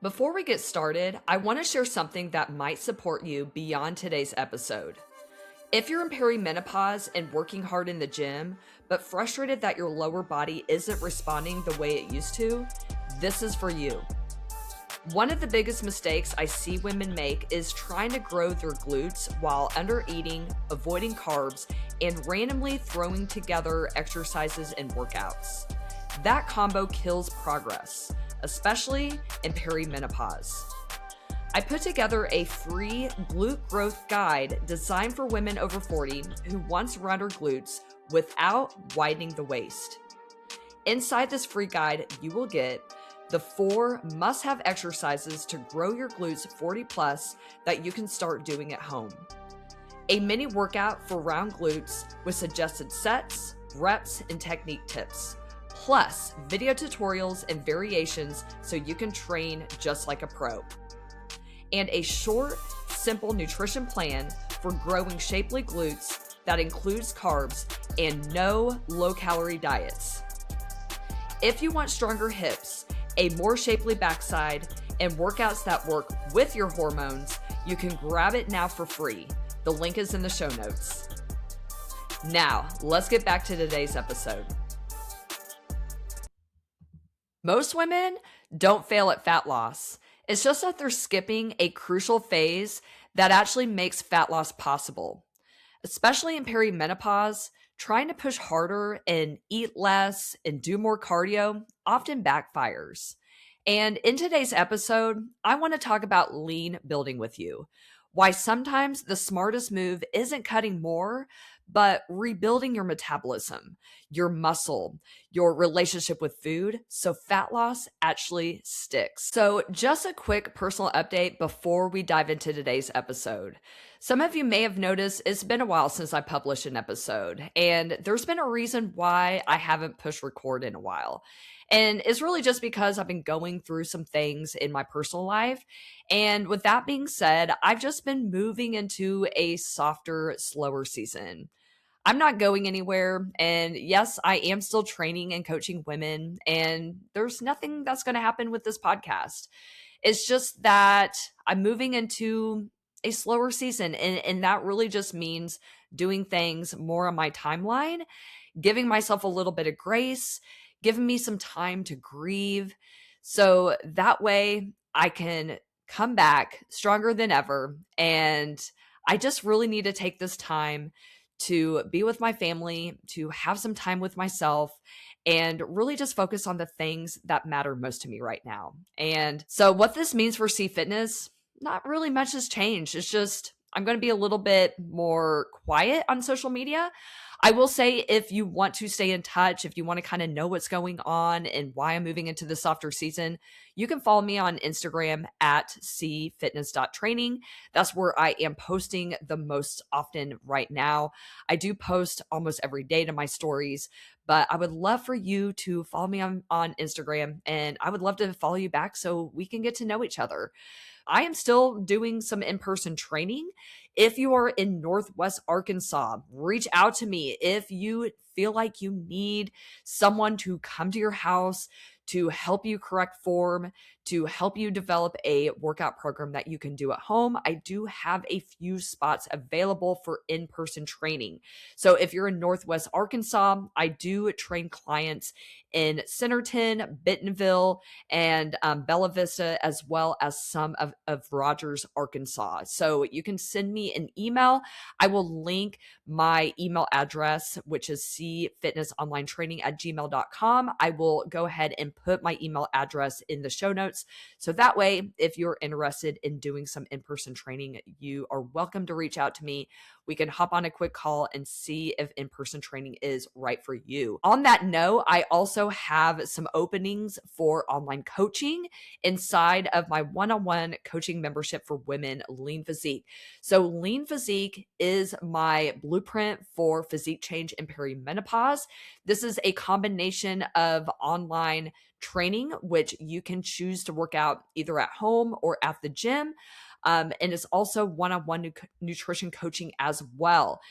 Before we get started, I want to share something that might support you beyond today's episode. If you're in perimenopause and working hard in the gym, but frustrated that your lower body isn't responding the way it used to, this is for you. One of the biggest mistakes I see women make is trying to grow their glutes while under eating, avoiding carbs, and randomly throwing together exercises and workouts. That combo kills progress, especially in perimenopause. I put together a free glute growth guide designed for women over 40 who want to run their glutes without widening the waist. Inside this free guide, you will get the 4 must-have exercises to grow your glutes 40 plus that you can start doing at home. A mini workout for round glutes with suggested sets, reps, and technique tips, plus video tutorials and variations so you can train just like a pro. And a short, simple nutrition plan for growing shapely glutes that includes carbs and no low-calorie diets. If you want stronger hips, a more shapely backside, and workouts that work with your hormones, you can grab it now for free. The link is in the show notes. Now, let's get back to today's episode. Most women don't fail at fat loss. It's just that they're skipping a crucial phase that actually makes fat loss possible. Especially in perimenopause, trying to push harder and eat less and do more cardio often backfires. And in today's episode, I want to talk about lean building with you. Why sometimes the smartest move isn't cutting more, but rebuilding your metabolism, your muscle, your relationship with food, so fat loss actually sticks. So just a quick personal update before we dive into today's episode. Some of you may have noticed it's been a while since I published an episode, and there's been a reason why I haven't pushed record in a while. And it's really just because I've been going through some things in my personal life. And with that being said, I've just been moving into a softer, slower season. I'm not going anywhere. And yes, I am still training and coaching women. And there's nothing that's going to happen with this podcast. It's just that I'm moving into a slower season. And that really just means doing things more on my timeline, giving myself a little bit of grace, giving me some time to grieve. So that way I can come back stronger than ever. And I just really need to take this time to be with my family, to have some time with myself, and really just focus on the things that matter most to me right now. And so what this means for C Fitness, not really much has changed. It's just I'm going to be a little bit more quiet on social media. I will say if you want to stay in touch, if you want to kind of know what's going on and why I'm moving into the softer season, you can follow me on Instagram at cfitness.training. That's where I am posting the most often right now. I do post almost every day to my stories, but I would love for you to follow me on Instagram, and I would love to follow you back so we can get to know each other. I am still doing some in-person training. If you are in Northwest Arkansas, reach out to me. If you feel like you need someone to come to your house to help you correct form, to help you develop a workout program that you can do at home, I do have a few spots available for in-person training. So if you're in Northwest Arkansas, I do train clients in Centerton, Bentonville, and Bella Vista, as well as some of Rogers, Arkansas. So you can send me an email. I will link my email address, which is cfitnessonlinetraining@gmail.com. I will go ahead and put my email address in the show notes. So that way, if you're interested in doing some in-person training, you are welcome to reach out to me. We can hop on a quick call and see if in-person training is right for you. On that note, I also have some openings for online coaching inside of my one-on-one coaching membership for women, Lean Physique. So Lean Physique is my blueprint for physique change in perimenopause. This is a combination of online training, which you can choose to work out either at home or at the gym. And it's also one-on-one nutrition coaching as well.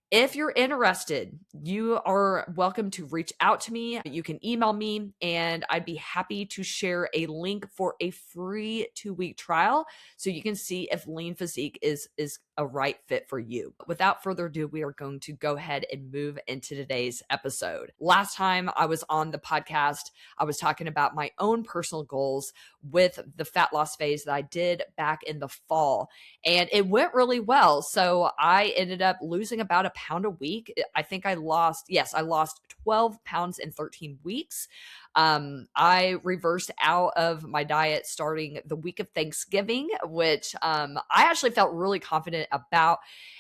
If you're interested, you are welcome to reach out to me. You can email me, and I'd be happy to share a link for a free 2-week trial so you can see if Lean Physique is a right fit for you. Without further ado, we are going to go ahead and move into today's episode. Last time I was on the podcast, I was talking about my own personal goals with the fat loss phase that I did back in the fall, and it went really well. So I ended up losing about a pound a week. I think I lost 12 pounds in 13 weeks. I reversed out of my diet starting the week of Thanksgiving, which I actually felt really confident about.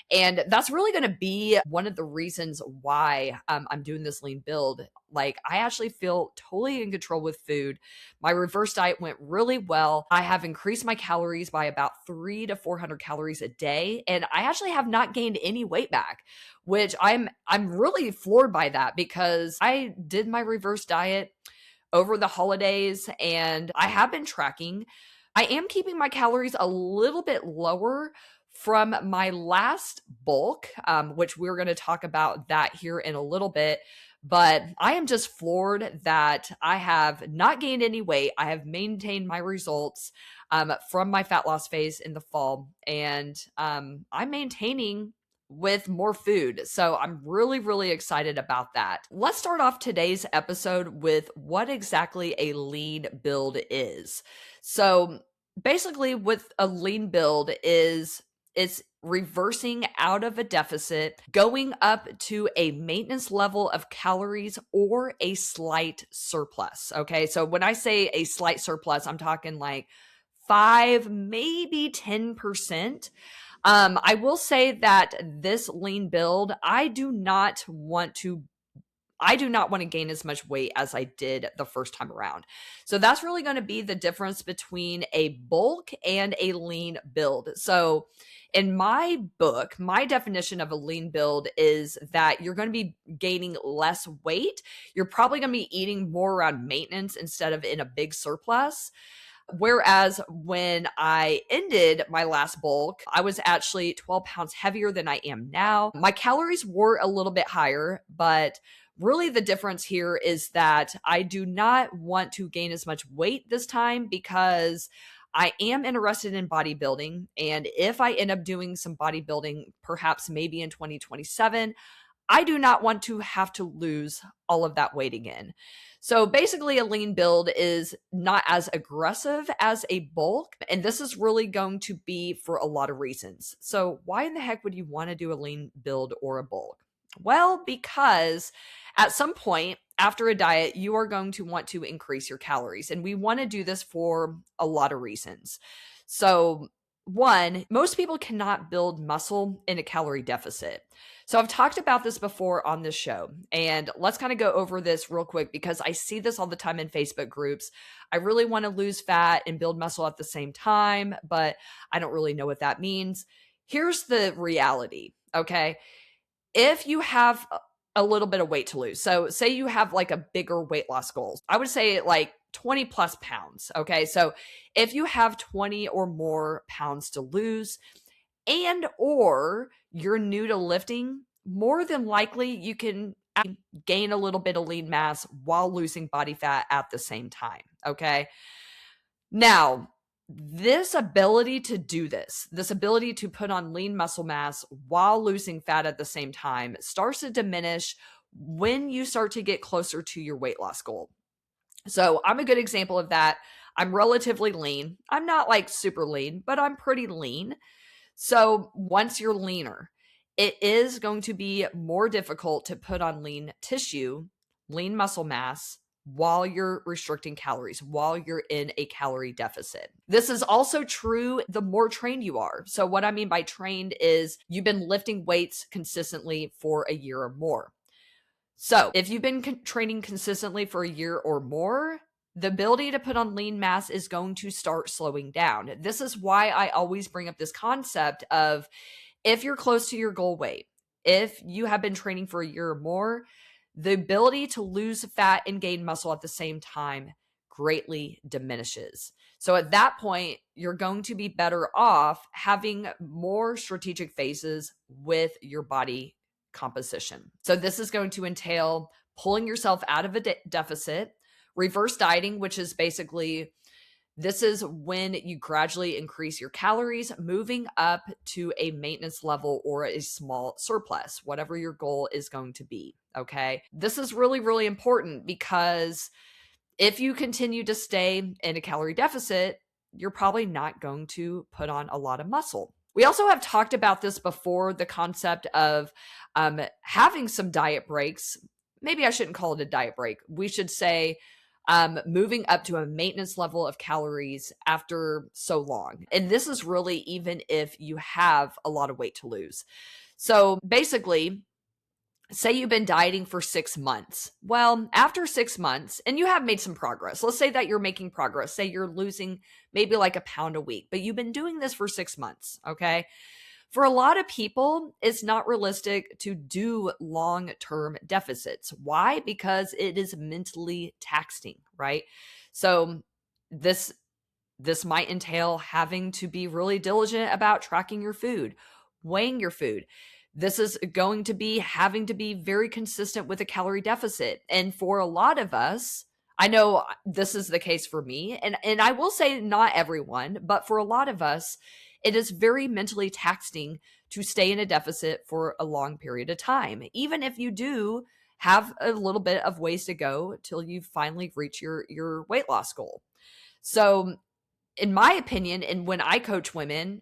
And that's really going to be one of the reasons why I'm doing this lean build. Like, I actually feel totally in control with food. My reverse diet went really well. I have increased my calories by about 300 to 400 calories a day, and I actually have not gained any weight back, which I'm really floored by that, because I did my reverse diet over the holidays and I have been tracking. I am keeping my calories a little bit lower from my last bulk, which we're going to talk about that here in a little bit. But I am just floored that I have not gained any weight. I have maintained my results from my fat loss phase in the fall, and I'm maintaining with more food. So I'm really, really excited about that. Let's start off today's episode with what exactly a lean build is. So basically, with a lean build it's reversing out of a deficit, going up to a maintenance level of calories or a slight surplus. Okay. So when I say a slight surplus, I'm talking like 5, maybe 10%. I will say that this lean build, I do not want to gain as much weight as I did the first time around. So that's really going to be the difference between a bulk and a lean build. So in my book, my definition of a lean build is that you're going to be gaining less weight. You're probably going to be eating more around maintenance instead of in a big surplus. Whereas when I ended my last bulk, I was actually 12 pounds heavier than I am now. My calories were a little bit higher, but really the difference here is that I do not want to gain as much weight this time, because I am interested in bodybuilding. And if I end up doing some bodybuilding, perhaps maybe in 2027, I do not want to have to lose all of that weight again. So basically, a lean build is not as aggressive as a bulk. And this is really going to be for a lot of reasons. So why in the heck would you want to do a lean build or a bulk? Well, because at some point after a diet, you are going to want to increase your calories. And we want to do this for a lot of reasons. So one, most people cannot build muscle in a calorie deficit. So I've talked about this before on this show, and let's kind of go over this real quick, because I see this all the time in Facebook groups. I really want to lose fat and build muscle at the same time, but I don't really know what that means. Here's the reality, okay? If you have a little bit of weight to lose, so say you have like a bigger weight loss goal, I would say like 20 plus pounds, okay? So if you have 20 or more pounds to lose, and or you're new to lifting, more than likely you can gain a little bit of lean mass while losing body fat at the same time, okay? Now, this ability to do this ability to put on lean muscle mass while losing fat at the same time, starts to diminish when you start to get closer to your weight loss goal. So I'm a good example of that. I'm relatively lean. I'm not like super lean, but I'm pretty lean. So once you're leaner, it is going to be more difficult to put on lean tissue, lean muscle mass, while you're restricting calories, while you're in a calorie deficit. This is also true the more trained you are. So what I mean by trained is you've been lifting weights consistently for a year or more. So if you've been training consistently for a year or more, the ability to put on lean mass is going to start slowing down. This is why I always bring up this concept of, if you're close to your goal weight, if you have been training for a year or more, the ability to lose fat and gain muscle at the same time greatly diminishes. So at that point, you're going to be better off having more strategic phases with your body composition. So this is going to entail pulling yourself out of a deficit, reverse dieting, which is basically this is when you gradually increase your calories, moving up to a maintenance level or a small surplus, whatever your goal is going to be. Okay. This is really, really important because if you continue to stay in a calorie deficit, you're probably not going to put on a lot of muscle. We also have talked about this before, the concept of having some diet breaks. Maybe I shouldn't call it a diet break. We should say moving up to a maintenance level of calories after so long. And this is really even if you have a lot of weight to lose. So basically, say you've been dieting for 6 months. Well, after 6 months, and you have made some progress, let's say that you're making progress. Say you're losing maybe like a pound a week, but you've been doing this for 6 months, okay? For a lot of people, it's not realistic to do long-term deficits. Why? Because it is mentally taxing, right? So this might entail having to be really diligent about tracking your food, weighing your food. This is going to be having to be very consistent with a calorie deficit. And for a lot of us, I know this is the case for me, and I will say not everyone, but for a lot of us, it is very mentally taxing to stay in a deficit for a long period of time, even if you do have a little bit of ways to go till you finally reach your weight loss goal. So in my opinion, and when I coach women,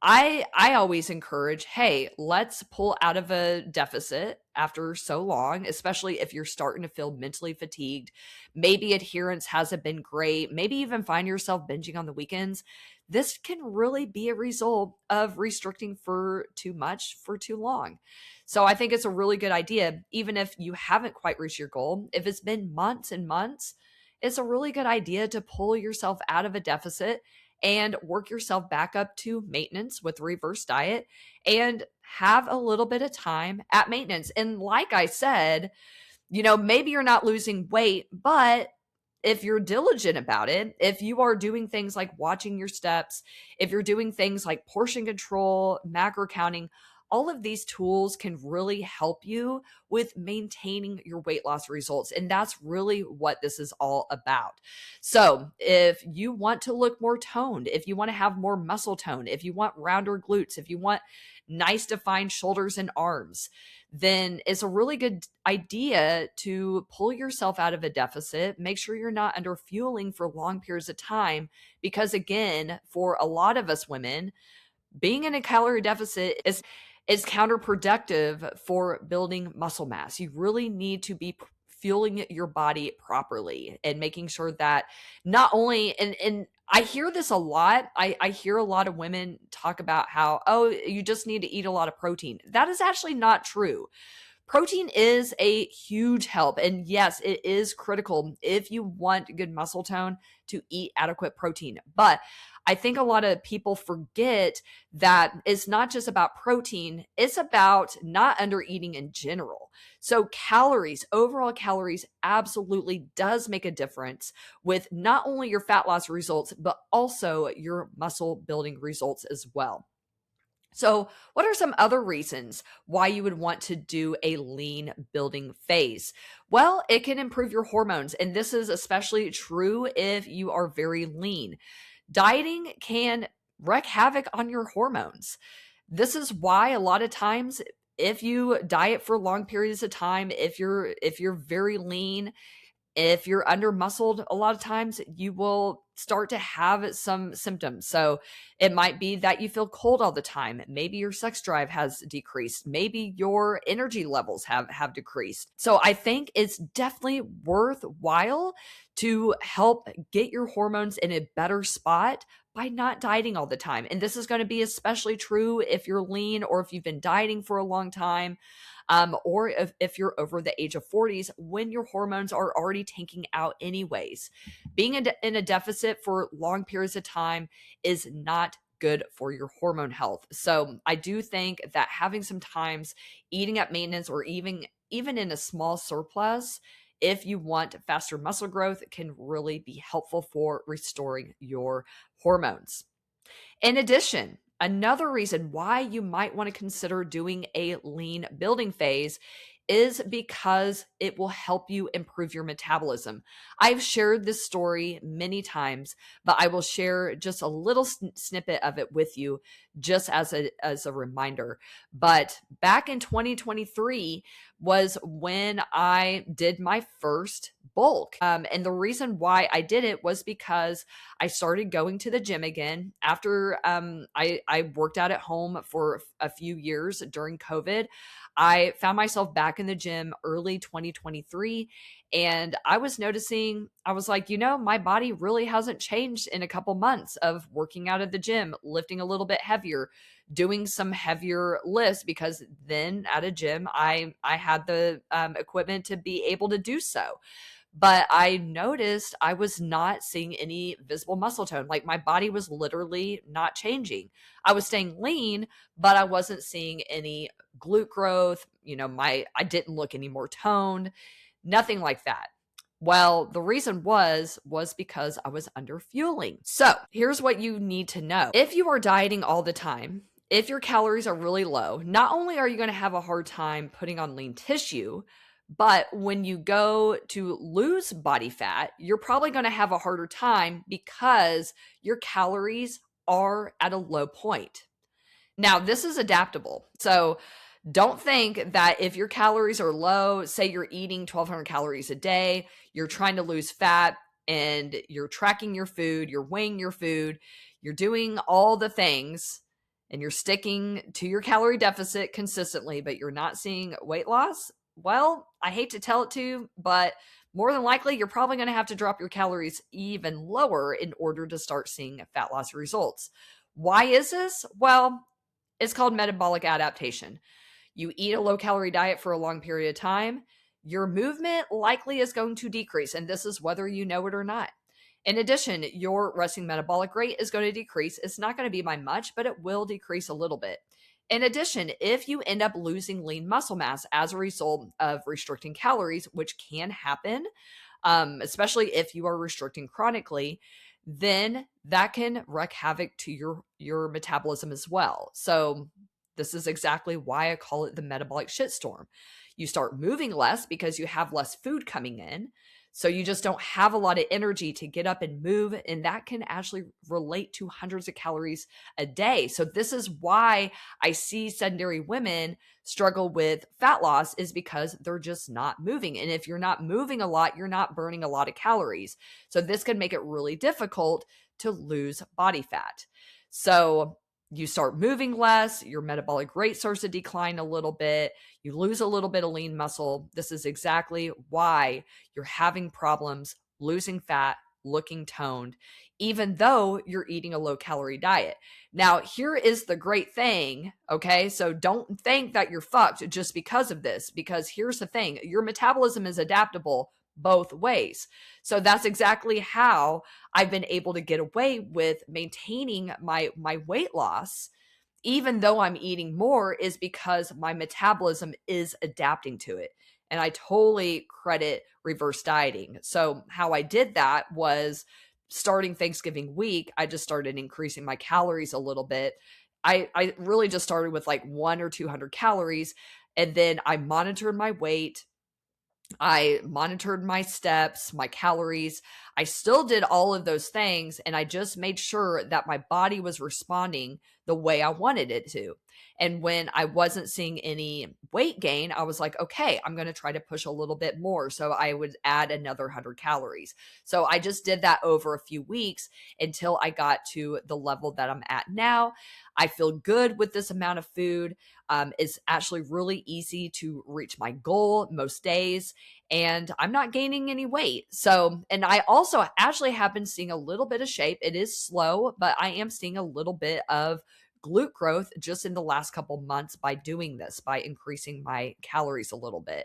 I always encourage, hey, let's pull out of a deficit after so long, especially if you're starting to feel mentally fatigued. Maybe adherence hasn't been great. Maybe even find yourself binging on the weekends. This can really be a result of restricting for too much for too long. So I think it's a really good idea, even if you haven't quite reached your goal. If it's been months and months, it's a really good idea to pull yourself out of a deficit and work yourself back up to maintenance with reverse diet and have a little bit of time at maintenance. And like I said, maybe you're not losing weight, but if you're diligent about it, if you are doing things like watching your steps, if you're doing things like portion control, macro counting, all of these tools can really help you with maintaining your weight loss results. And that's really what this is all about. So if you want to look more toned, if you want to have more muscle tone, if you want rounder glutes, if you want nice defined shoulders and arms, then it's a really good idea to pull yourself out of a deficit. Make sure you're not under fueling for long periods of time, because again, for a lot of us women, being in a calorie deficit is counterproductive for building muscle mass. You really need to be fueling your body properly and making sure that not only, and I hear this a lot. I hear a lot of women talk about how, oh, you just need to eat a lot of protein. That is actually not true. Protein is a huge help. And yes, it is critical if you want good muscle tone to eat adequate protein. But I think a lot of people forget that it's not just about protein, it's about not under eating in general. So calories, overall calories absolutely does make a difference with not only your fat loss results, but also your muscle building results as well. So, what are some other reasons why you would want to do a lean building phase? Well, it can improve your hormones, and this is especially true if you are very lean. Dieting can wreak havoc on your hormones. This is why a lot of times if you diet for long periods of time, if you're very lean, if you're under muscled, a lot of times you will start to have some symptoms. So it might be that you feel cold all the time. Maybe your sex drive has decreased. Maybe your energy levels have decreased. So I think it's definitely worthwhile to help get your hormones in a better spot by not dieting all the time. And this is going to be especially true if you're lean or if you've been dieting for a long time. Or if you're over the age of 40s, when your hormones are already tanking out anyways. Being in a deficit for long periods of time is not good for your hormone health. So I do think that having some times eating at maintenance or even in a small surplus, if you want faster muscle growth, can really be helpful for restoring your hormones. In addition, Another reason why you might want to consider doing a lean building phase is because it will help you improve your metabolism. I've shared this story many times, but I will share just a little snippet of it with you just as a reminder. But back in 2023 was when I did my first bulk. And the reason why I did it was because I started going to the gym again after I worked out at home for a few years during COVID. I found myself back in the gym early 2023, and I was noticing, I was like, my body really hasn't changed in a couple months of working out at the gym, lifting a little bit heavier, doing some heavier lifts, because then at a gym, I had the equipment to be able to do so. But I noticed I was not seeing any visible muscle tone. Like my body was literally not changing. I was staying lean, but I wasn't seeing any glute growth. I didn't look any more toned, nothing like that. Well, the reason was because I was under fueling. So here's what you need to know. If you are dieting all the time, if your calories are really low, not only are you going to have a hard time putting on lean tissue, but when you go to lose body fat, you're probably going to have a harder time because your calories are at a low point. Now, this is adaptable. So don't think that if your calories are low, say you're eating 1,200 calories a day, you're trying to lose fat, and you're tracking your food, you're weighing your food, you're doing all the things, and you're sticking to your calorie deficit consistently, but you're not seeing weight loss. Well, I hate to tell it to you, but more than likely, you're probably going to have to drop your calories even lower in order to start seeing fat loss results. Why is this? Well, it's called metabolic adaptation. You eat a low calorie diet for a long period of time, your movement likely is going to decrease, and this is whether you know it or not. In addition, your resting metabolic rate is going to decrease. It's not going to be by much, but it will decrease a little bit. In addition, if you end up losing lean muscle mass as a result of restricting calories, which can happen, especially if you are restricting chronically, then that can wreak havoc to your metabolism as well. So this is exactly why I call it the metabolic shitstorm. You start moving less because you have less food coming in. So you just don't have a lot of energy to get up and move. And that can actually relate to hundreds of calories a day. So this is why I see sedentary women struggle with fat loss, is because they're just not moving. And if you're not moving a lot, you're not burning a lot of calories. So this can make it really difficult to lose body fat. So you start moving less, your metabolic rate starts to decline a little bit, you lose a little bit of lean muscle. This is exactly why you're having problems losing fat, looking toned, even though you're eating a low calorie diet. Now, here is the great thing, okay? So don't think that you're fucked just because of this, because here's the thing, your metabolism is adaptable both ways. So that's exactly how I've been able to get away with maintaining my weight loss, even though I'm eating more, is because my metabolism is adapting to it. And I totally credit reverse dieting. So how I did that was starting Thanksgiving week, I just started increasing my calories a little bit. I really just started with like 100 or 200 calories. And then I monitored my weight. I monitored my steps, my calories. I still did all of those things, and I just made sure that my body was responding the way I wanted it to. And when I wasn't seeing any weight gain, I was like, okay, I'm going to try to push a little bit more. So I would add another 100 calories. So I just did that over a few weeks until I got to the level that I'm at now. I feel good with this amount of food. It's actually really easy to reach my goal most days, and I'm not gaining any weight. So, and I also actually have been seeing a little bit of shape. It is slow, but I am seeing a little bit of glute growth just in the last couple months by doing this, by increasing my calories a little bit.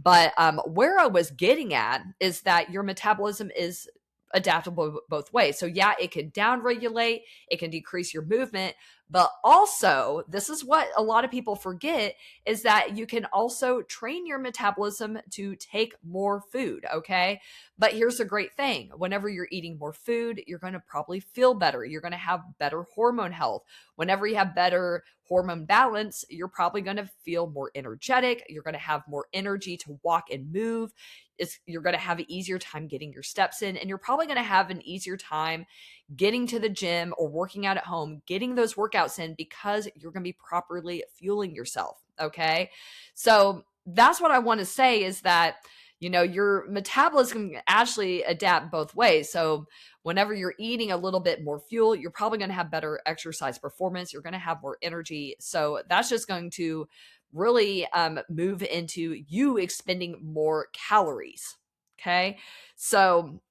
But where I was getting at is that your metabolism is adaptable both ways. So yeah, it can downregulate, it can decrease your movement, But also, this is what a lot of people forget, is that you can also train your metabolism to take more food, okay? But here's a great thing. Whenever you're eating more food, you're going to probably feel better. You're going to have better hormone health. Whenever you have better hormone balance, you're probably going to feel more energetic. You're going to have more energy to walk and move. You're going to have an easier time getting your steps in, and you're probably going to have an easier time getting to the gym or working out at home, getting those workouts in, because you're going to be properly fueling yourself. Okay. So that's what I want to say, is that, your metabolism can actually adapt both ways. So whenever you're eating a little bit more fuel, you're probably going to have better exercise performance. You're going to have more energy. So that's just going to really move into you expending more calories. Okay. So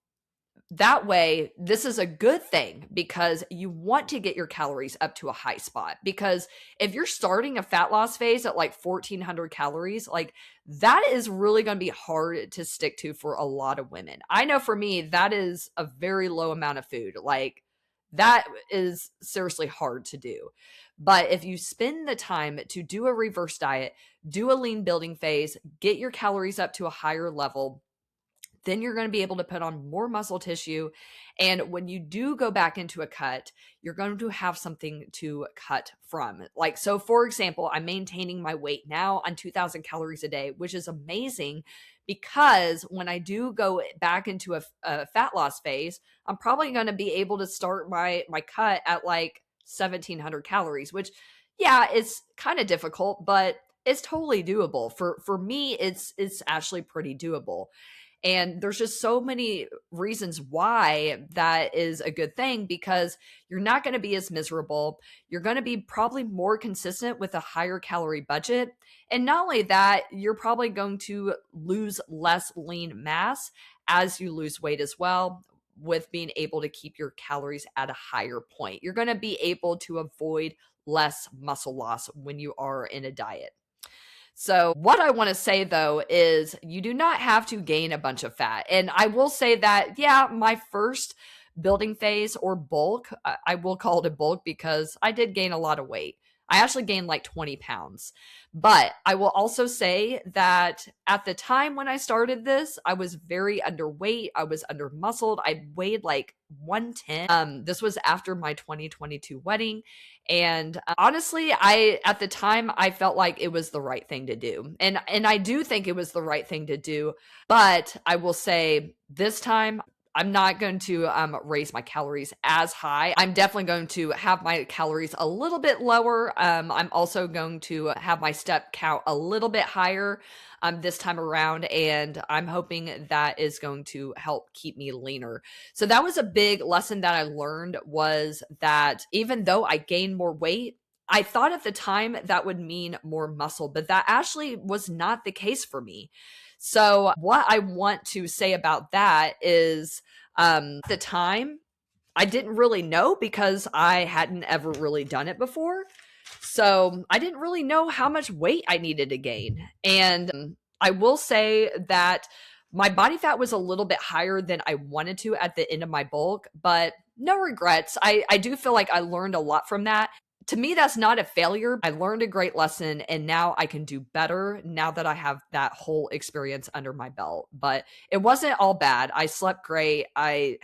that way, this is a good thing, because you want to get your calories up to a high spot. Because if you're starting a fat loss phase at like 1400 calories, like that is really going to be hard to stick to for a lot of women. I know for me, that is a very low amount of food. Like that is seriously hard to do. But if you spend the time to do a reverse diet, do a lean building phase, get your calories up to a higher level, then you're going to be able to put on more muscle tissue. And when you do go back into a cut, you're going to have something to cut from. Like, so for example, I'm maintaining my weight now on 2000 calories a day, which is amazing, because when I do go back into a fat loss phase, I'm probably going to be able to start my cut at like 1700 calories, which, yeah, it's kind of difficult, but it's totally doable. For me, it's actually pretty doable. And there's just so many reasons why that is a good thing, because you're not going to be as miserable. You're going to be probably more consistent with a higher calorie budget. And not only that, you're probably going to lose less lean mass as you lose weight as well, with being able to keep your calories at a higher point. You're going to be able to avoid less muscle loss when you are in a diet. So, what I want to say though is you do not have to gain a bunch of fat. And I will say that, yeah, my first building phase or bulk, I will call it a bulk because I did gain a lot of weight. I actually gained like 20 pounds. But I will also say that at the time when I started this, I was very underweight. I was under muscled. I weighed like 110. This was after my 2022 wedding. And honestly, at the time I felt like it was the right thing to do. And I do think it was the right thing to do, but I will say this time I'm not going to raise my calories as high. I'm definitely going to have my calories a little bit lower. I'm also going to have my step count a little bit higher this time around, and I'm hoping that is going to help keep me leaner. So that was a big lesson that I learned, was that even though I gained more weight, I thought at the time that would mean more muscle, but that actually was not the case for me. So what I want to say about that is, at the time, I didn't really know, because I hadn't ever really done it before. So I didn't really know how much weight I needed to gain. And I will say that my body fat was a little bit higher than I wanted to at the end of my bulk, but no regrets. I do feel like I learned a lot from that. To me, that's not a failure. I learned a great lesson, and now I can do better now that I have that whole experience under my belt. But it wasn't all bad. I slept great. I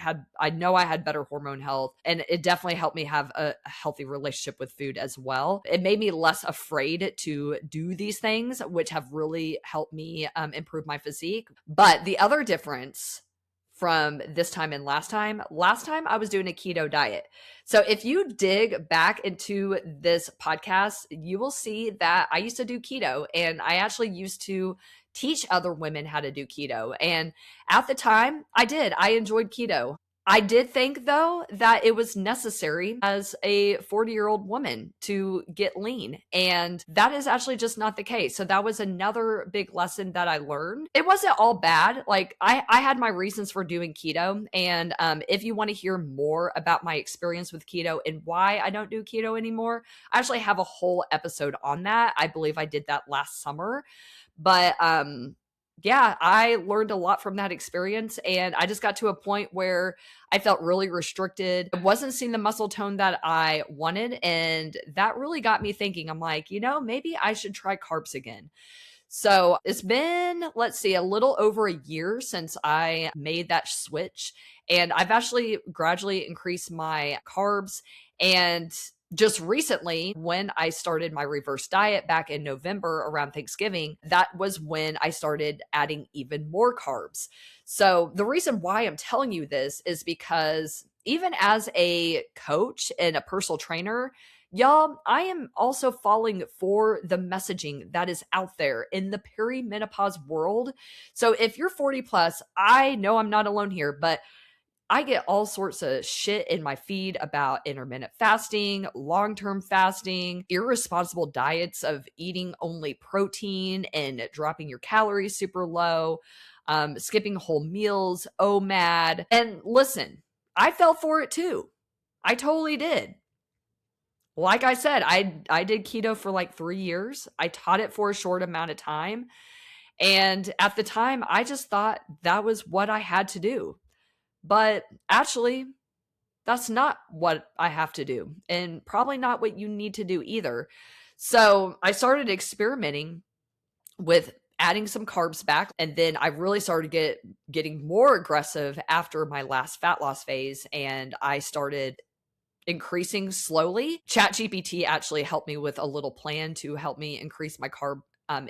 know I had better hormone health, and it definitely helped me have a healthy relationship with food as well. It made me less afraid to do these things, which have really helped me improve my physique. But the other difference from this time and last time I was doing a keto diet. So if you dig back into this podcast, you will see that I used to do keto, and I actually used to teach other women how to do keto. And at the time, I enjoyed keto. I did think, though, that it was necessary as a 40-year-old woman to get lean. And that is actually just not the case. So that was another big lesson that I learned. It wasn't all bad. Like, I had my reasons for doing keto. And if you want to hear more about my experience with keto and why I don't do keto anymore, I actually have a whole episode on that. I believe I did that last summer. But yeah, I learned a lot from that experience. And I just got to a point where I felt really restricted. I wasn't seeing the muscle tone that I wanted. And that really got me thinking. I'm like, maybe I should try carbs again. So it's been, let's see, a little over a year since I made that switch. And I've actually gradually increased my carbs. And just recently, when I started my reverse diet back in November around Thanksgiving, that was when I started adding even more carbs. So the reason why I'm telling you this is because even as a coach and a personal trainer, y'all, I am also falling for the messaging that is out there in the perimenopause world. So if you're 40 plus, I know I'm not alone here, but I get all sorts of shit in my feed about intermittent fasting, long term fasting, irresponsible diets of eating only protein and dropping your calories super low, skipping whole meals, OMAD. And listen, I fell for it too. I totally did. Like I said, I did keto for like 3 years. I taught it for a short amount of time, and at the time, I just thought that was what I had to do. But actually, that's not what I have to do, and probably not what you need to do either. So, I started experimenting with adding some carbs back, and then I really started getting more aggressive after my last fat loss phase, and I started increasing slowly. ChatGPT actually helped me with a little plan to help me increase my carb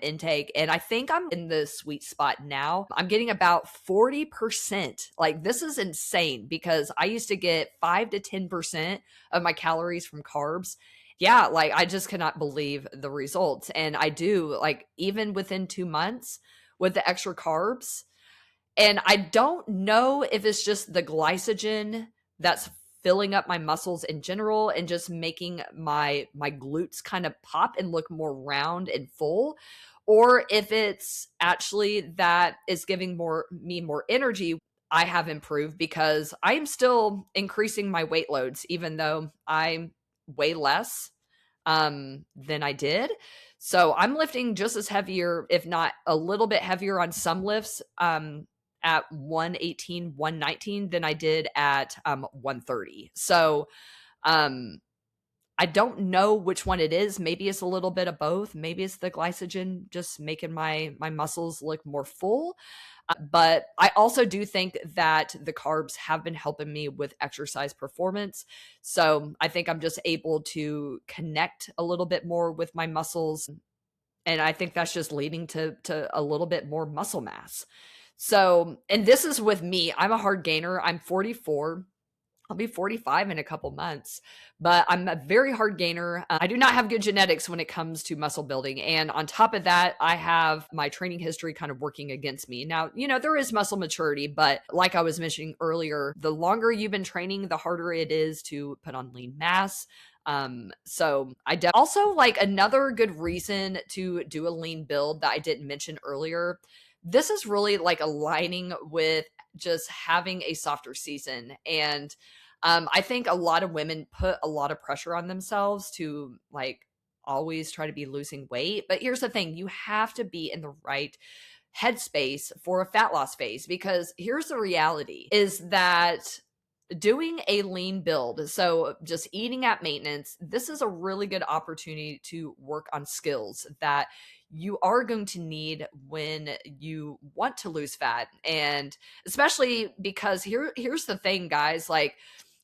intake. And I think I'm in the sweet spot now. I'm getting about 40%. Like, this is insane because I used to get 5 to 10% of my calories from carbs. Yeah, like I just cannot believe the results. And I do, like, even within 2 months with the extra carbs, and I don't know if it's just the glycogen that's filling up my muscles in general and just making my glutes kind of pop and look more round and full, or if it's actually that is giving more energy. I have improved because I am still increasing my weight loads even though I weigh less than I did. So I'm lifting just as heavier, if not a little bit heavier on some lifts at 118, 119 than I did at 130. So um, I don't know which one it is. Maybe it's a little bit of both. Maybe it's the glycogen just making my muscles look more full. But I also do think that the carbs have been helping me with exercise performance. So I think I'm just able to connect a little bit more with my muscles. And I think that's just leading to a little bit more muscle mass. So, and this is with me. I'm a hard gainer. I'm 44. I'll be 45 in a couple months, but I'm a very hard gainer. I do not have good genetics when it comes to muscle building. And on top of that, I have my training history kind of working against me. Now, there is muscle maturity, but like I was mentioning earlier, the longer you've been training, the harder it is to put on lean mass. So also, like, another good reason to do a lean build that I didn't mention earlier. This is really like aligning with just having a softer season. And I think a lot of women put a lot of pressure on themselves to, like, always try to be losing weight. But here's the thing, you have to be in the right headspace for a fat loss phase, because here's the reality is that doing a lean build, so just eating at maintenance, this is a really good opportunity to work on skills that you are going to need when you want to lose fat. And especially because here's the thing, guys, like,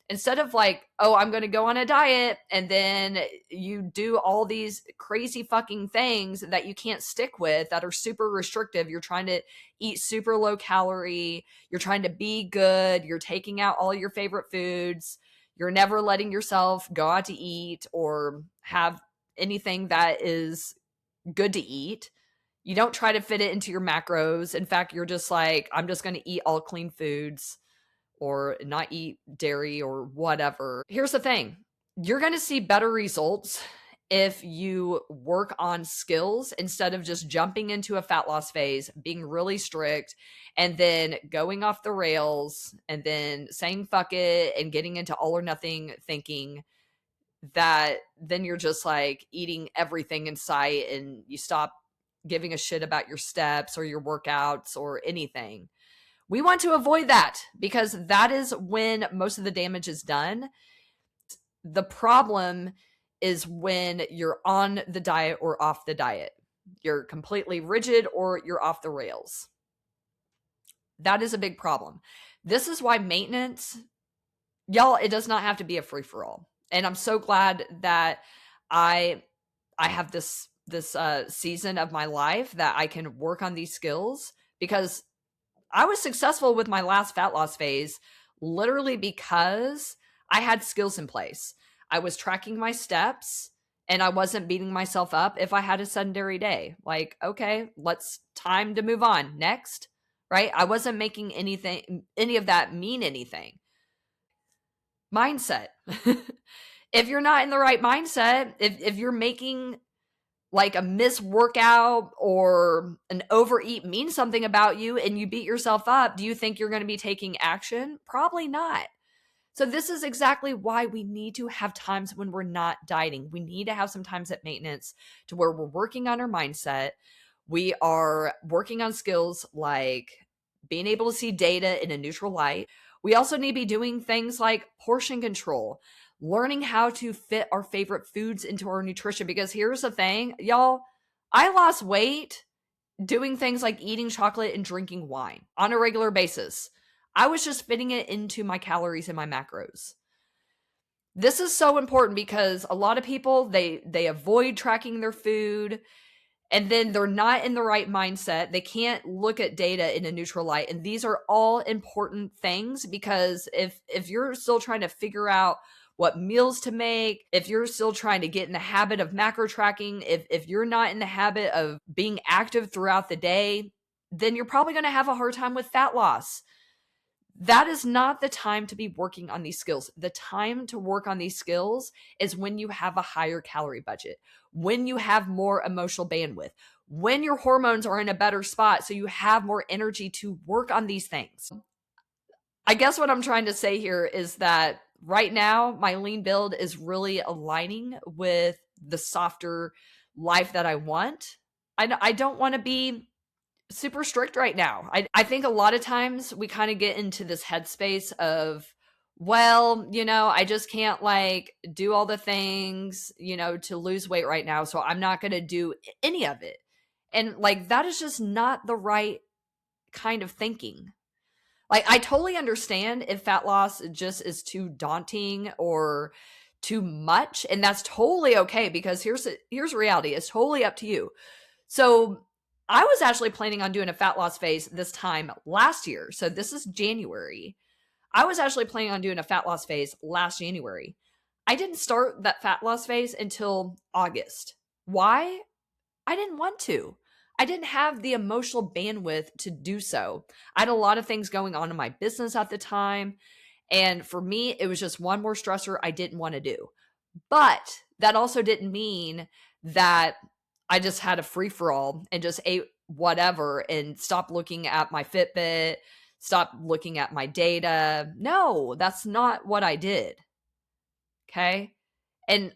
instead of like, oh, I'm going to go on a diet, and then you do all these crazy fucking things that you can't stick with that are super restrictive. You're trying to eat super low calorie. You're trying to be good. You're taking out all your favorite foods. You're never letting yourself go out to eat or have anything that is good to eat. You don't try to fit it into your macros. In fact, you're just like, I'm just going to eat all clean foods or not eat dairy or whatever. Here's the thing, you're going to see better results if you work on skills instead of just jumping into a fat loss phase, being really strict, and then going off the rails and then saying fuck it and getting into all or nothing thinking that then you're just like eating everything in sight and you stop giving a shit about your steps or your workouts or anything. We want to avoid that because that is when most of the damage is done. The problem is when you're on the diet or off the diet. You're completely rigid or you're off the rails. That is a big problem. This is why maintenance, y'all, it does not have to be a free-for-all. And I'm so glad that I have this season of my life that I can work on these skills, because I was successful with my last fat loss phase literally because I had skills in place. I was tracking my steps and I wasn't beating myself up if I had a sedentary day. Like, okay, time to move on. Next, right? I wasn't making any of that mean anything. Mindset. If you're not in the right mindset, if you're making like a missed workout or an overeat mean something about you and you beat yourself up, do you think you're going to be taking action? Probably not. So this is exactly why we need to have times when we're not dieting. We need to have some times at maintenance to where we're working on our mindset. We are working on skills like being able to see data in a neutral light. We also need to be doing things like portion control, learning how to fit our favorite foods into our nutrition. Because here's the thing, y'all, I lost weight doing things like eating chocolate and drinking wine on a regular basis. I was just fitting it into my calories and my macros. This is so important because a lot of people, they avoid tracking their food, and then they're not in the right mindset. They can't look at data in a neutral light. And these are all important things, because if you're still trying to figure out what meals to make, if you're still trying to get in the habit of macro tracking, if you're not in the habit of being active throughout the day, then you're probably going to have a hard time with fat loss. That is not the time to be working on these skills. The time to work on these skills is when you have a higher calorie budget, when you have more emotional bandwidth, when your hormones are in a better spot, so you have more energy to work on these things. I guess what I'm trying to say here is that right now, my lean build is really aligning with the softer life that I want. I don't want to be super strict right now. I think a lot of times we kind of get into this headspace of, well, I just can't like do all the things, to lose weight right now. So I'm not going to do any of it. And like, that is just not the right kind of thinking. Like, I totally understand if fat loss just is too daunting or too much. And that's totally okay, because here's reality. It's totally up to you. So I was actually planning on doing a fat loss phase this time last year. So this is January. I was actually planning on doing a fat loss phase last January. I didn't start that fat loss phase until August. Why? I didn't want to. I didn't have the emotional bandwidth to do so. I had a lot of things going on in my business at the time. And for me, it was just one more stressor I didn't want to do. But that also didn't mean that I just had a free-for-all and just ate whatever and stopped looking at my Fitbit, stopped looking at my data. No, that's not what I did. Okay? And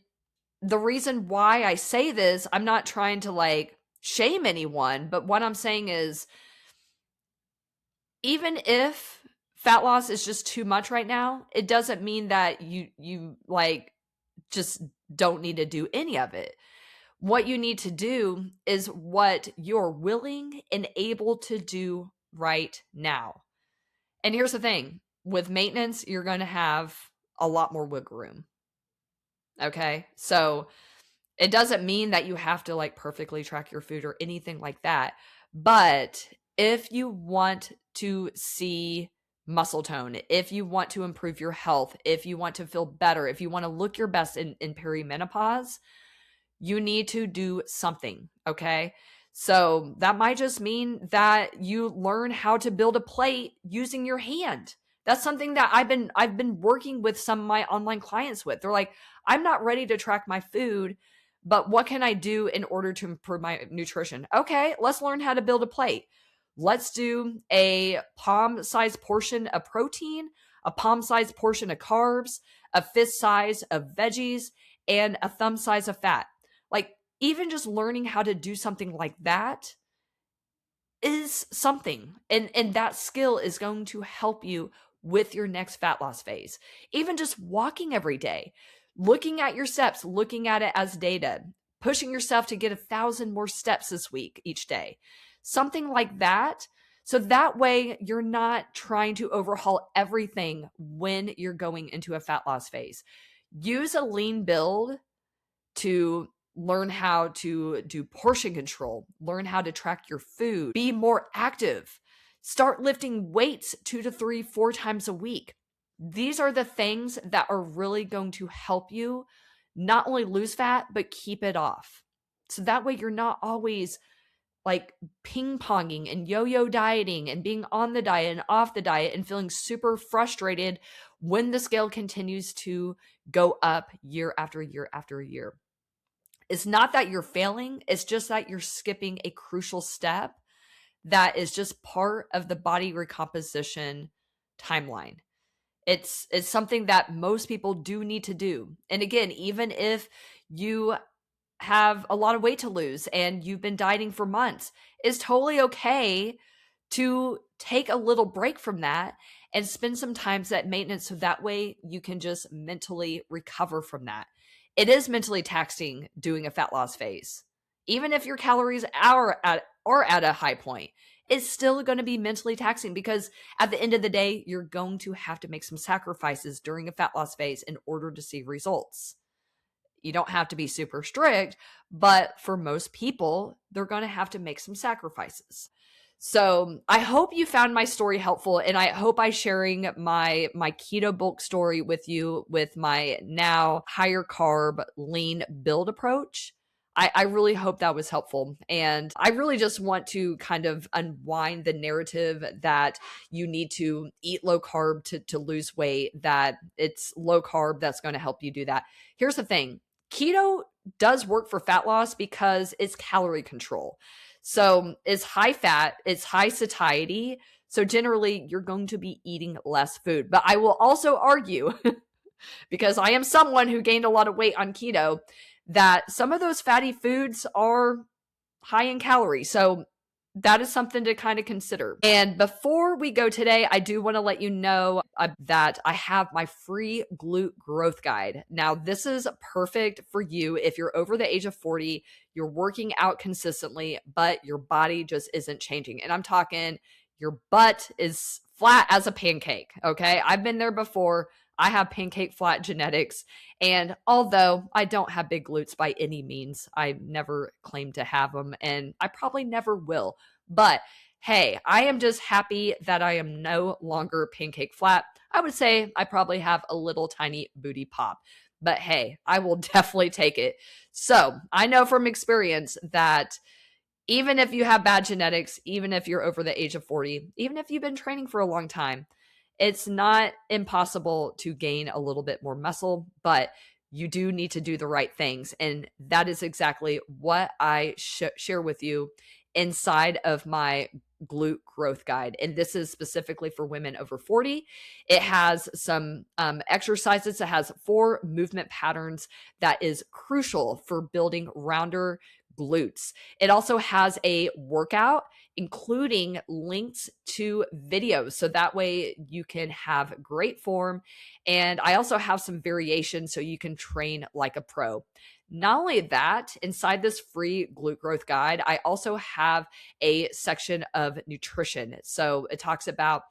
the reason why I say this, I'm not trying to like shame anyone, but what I'm saying is, even if fat loss is just too much right now, it doesn't mean that you like just don't need to do any of it. What you need to do is what you're willing and able to do right now. And here's the thing, with maintenance, you're going to have a lot more wiggle room. Okay? So it doesn't mean that you have to like perfectly track your food or anything like that. But if you want to see muscle tone, if you want to improve your health, if you want to feel better, if you want to look your best in perimenopause, you need to do something, okay? So that might just mean that you learn how to build a plate using your hand. That's something that I've been working with some of my online clients with. They're like, I'm not ready to track my food, but what can I do in order to improve my nutrition? Okay, let's learn how to build a plate. Let's do a palm-sized portion of protein, a palm-sized portion of carbs, a fist size of veggies, and a thumb size of fat. Like, even just learning how to do something like that is something. And that skill is going to help you with your next fat loss phase. Even just walking every day, looking at your steps, looking at it as data, pushing yourself to get 1,000 more steps this week each day. Something like that. So that way you're not trying to overhaul everything when you're going into a fat loss phase. Use a lean build to learn how to do portion control, learn how to track your food, be more active, start lifting weights 2 to 3, 4 times a week. These are the things that are really going to help you not only lose fat, but keep it off. So that way you're not always like ping ponging and yo-yo dieting and being on the diet and off the diet and feeling super frustrated when the scale continues to go up year after year after year. It's not that you're failing, it's just that you're skipping a crucial step that is just part of the body recomposition timeline. It's something that most people do need to do. And again, even if you have a lot of weight to lose and you've been dieting for months, it's totally okay to take a little break from that and spend some time at maintenance so that way you can just mentally recover from that. It is mentally taxing doing a fat loss phase. Even if your calories are at a high point, it's still going to be mentally taxing because at the end of the day, you're going to have to make some sacrifices during a fat loss phase in order to see results. You don't have to be super strict, but for most people, they're going to have to make some sacrifices. So I hope you found my story helpful, and I hope I sharing my keto bulk story with you with my now higher carb lean build approach. I really hope that was helpful. And I really just want to kind of unwind the narrative that you need to eat low carb to lose weight, that it's low carb that's going to help you do that. Here's the thing. Keto does work for fat loss because it's calorie control. So it's high fat, it's high satiety. So generally, you're going to be eating less food. But I will also argue, because I am someone who gained a lot of weight on keto, that some of those fatty foods are high in calories. So that is something to kind of consider. And before we go today, I do want to let you know that I have my free glute growth guide. Now, this is perfect for you if you're over the age of 40, you're working out consistently, but your body just isn't changing. And I'm talking your butt is flat as a pancake. Okay. I've been there before. I have pancake flat genetics. And although I don't have big glutes by any means, I never claimed to have them and I probably never will. But hey, I am just happy that I am no longer pancake flat. I would say I probably have a little tiny booty pop, but hey, I will definitely take it. So I know from experience that even if you have bad genetics, even if you're over the age of 40, even if you've been training for a long time, it's not impossible to gain a little bit more muscle, but you do need to do the right things. And that is exactly what I share with you inside of my glute growth guide. And this is specifically for women over 40. It has some exercises. It has 4 movement patterns that is crucial for building rounder glutes. It also has a workout including links to videos. So that way you can have great form. And I also have some variations so you can train like a pro. Not only that, inside this free glute growth guide, I also have a section of nutrition. So it talks about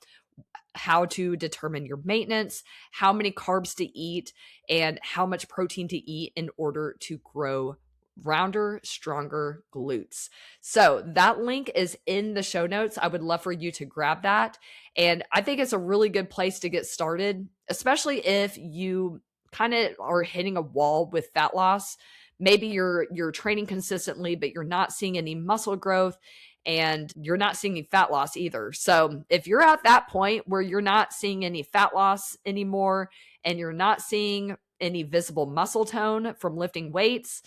how to determine your maintenance, how many carbs to eat, and how much protein to eat in order to grow rounder, stronger glutes. So that link is in the show notes. I would love for you to grab that. And I think it's a really good place to get started, especially if you kind of are hitting a wall with fat loss. Maybe you're training consistently, but you're not seeing any muscle growth and you're not seeing any fat loss either. So if you're at that point where you're not seeing any fat loss anymore and you're not seeing any visible muscle tone from lifting weights,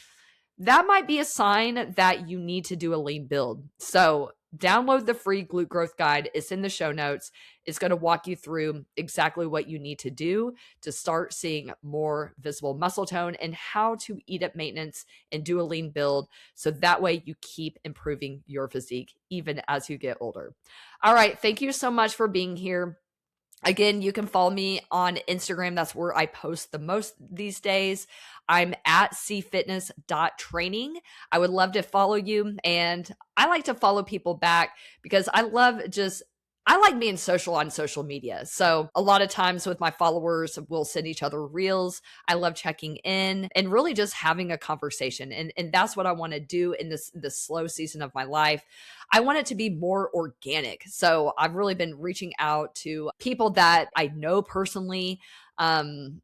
that might be a sign that you need to do a lean build. So download the free glute growth guide. It's in the show notes. It's going to walk you through exactly what you need to do to start seeing more visible muscle tone and how to eat at maintenance and do a lean build. So that way you keep improving your physique even as you get older. All right. Thank you so much for being here. Again, you can follow me on Instagram. That's where I post the most these days. I'm at cfitness.training. I would love to follow you. And I like to follow people back because I like being social on social media. So a lot of times with my followers, we'll send each other reels. I love checking in and really just having a conversation. And that's what I want to do in this slow season of my life. I want it to be more organic. So I've really been reaching out to people that I know personally, and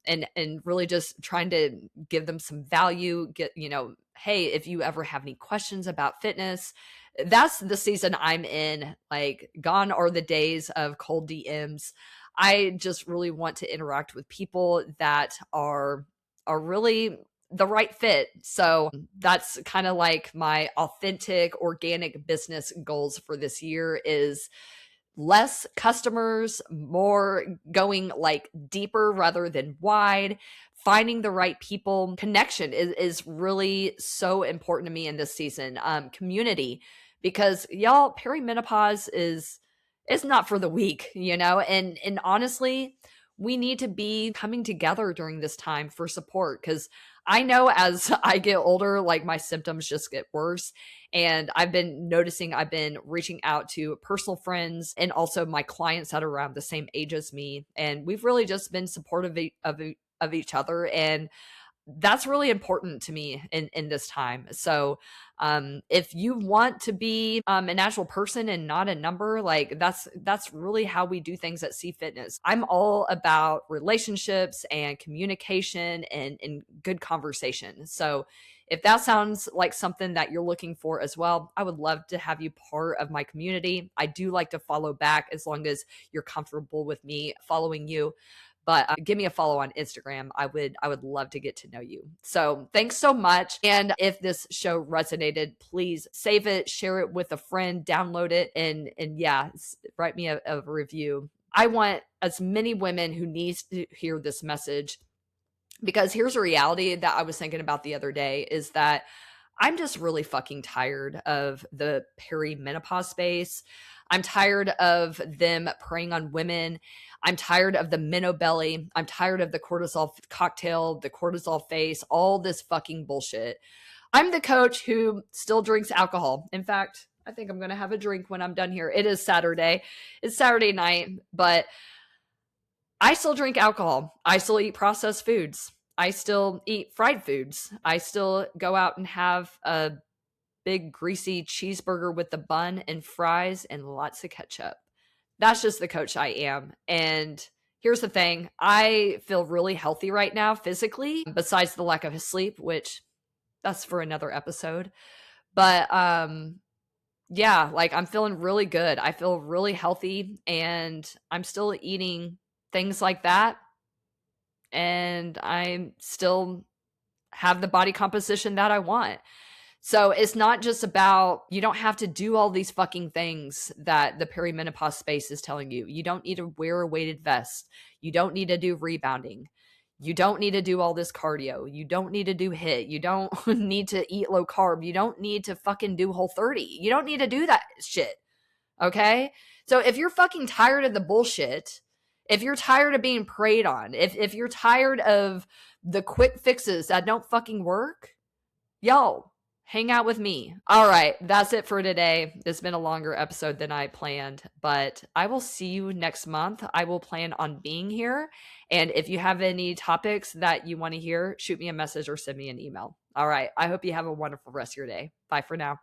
really just trying to give them some value, hey, if you ever have any questions about fitness, that's the season I'm in. Like, gone are the days of cold DMs. I just really want to interact with people that are really the right fit. So that's kind of like my authentic organic business goals for this year is less customers, more going like deeper rather than wide. Finding the right people. Connection is really so important to me in this season. Community, because y'all, perimenopause is not for the weak, and honestly, we need to be coming together during this time for support, because I know as I get older, like my symptoms just get worse. And I've been noticing, I've been reaching out to personal friends and also my clients that are around the same age as me. And we've really just been supportive of each other. And that's really important to me in this time. So if you want to be a natural person and not a number, like that's really how we do things at C Fitness. I'm all about relationships and communication and good conversation. So if that sounds like something that you're looking for as well, I would love to have you part of my community. I do like to follow back as long as you're comfortable with me following you. But give me a follow on Instagram. I would love to get to know you. So thanks so much. And if this show resonated, please save it, share it with a friend, download it, and yeah, write me a review. I want as many women who needs to hear this message, because here's a reality that I was thinking about the other day is that I'm just really fucking tired of the perimenopause space. I'm tired of them preying on women. I'm tired of the minnow belly. I'm tired of the cortisol cocktail, the cortisol face, all this fucking bullshit. I'm the coach who still drinks alcohol. In fact, I think I'm going to have a drink when I'm done here. It is Saturday. It's Saturday night, but I still drink alcohol. I still eat processed foods. I still eat fried foods. I still go out and have a big greasy cheeseburger with the bun and fries and lots of ketchup. That's just the coach I am. And here's the thing. I feel really healthy right now physically, besides the lack of sleep, which that's for another episode. But yeah, like I'm feeling really good. I feel really healthy and I'm still eating things like that. And I still have the body composition that I want. So it's not just about, you don't have to do all these fucking things that the perimenopause space is telling you. You don't need to wear a weighted vest. You don't need to do rebounding. You don't need to do all this cardio. You don't need to do HIIT. You don't need to eat low carb. You don't need to fucking do Whole30. You don't need to do that shit. Okay? So if you're fucking tired of the bullshit, if you're tired of being preyed on, if you're tired of the quick fixes that don't fucking work, yo, hang out with me. All right, that's it for today. It's been a longer episode than I planned, but I will see you next month. I will plan on being here. And if you have any topics that you want to hear, shoot me a message or send me an email. All right, I hope you have a wonderful rest of your day. Bye for now.